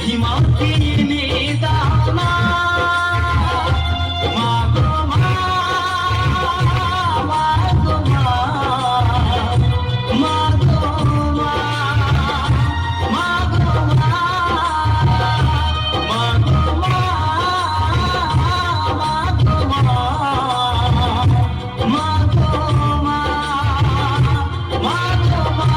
হিমাকে এনে দাও না মা গো মা, মা গো মা, মা গো মা, মা গো মা, মা গো মা, মা গো মা, মা গো মা, মা গো মা।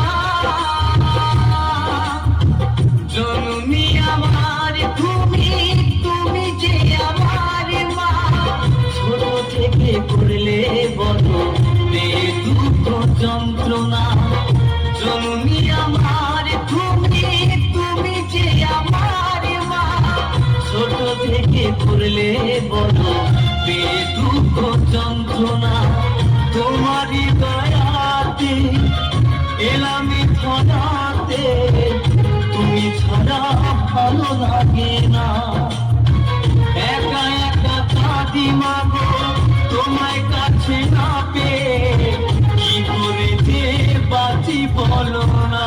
জননী আমার তুমি, তুমি যে আমার মা, ছোট থেকে করলে বড় এ দুঃখ যন্ত্রণা। জননী আমার তুমি, তুমি যে আমার মা, ছোট থেকে করলে বড় এ দুঃখ যন্ত্রণা। তোমারই দয়াতে এলাম ধরাতে, তুমি ছাড়া ভালো লাগে না। একা একা কাঁদি মা গো, তোমায় কাছে না পেয়ে কি করে যে বাঁচি বলো না।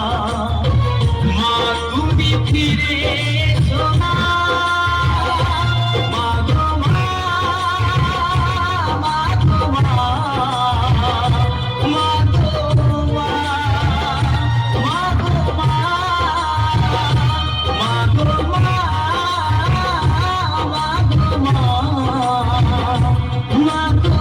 মা তুমি ফিরে এসো না, মা গো মা, মা গো মা, মা গো মা, মা গো মা, মা গো মা, মা গো মা, মা গো মা, মা গো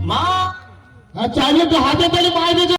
মা, চাইলে তো হাতে তালি পায়ে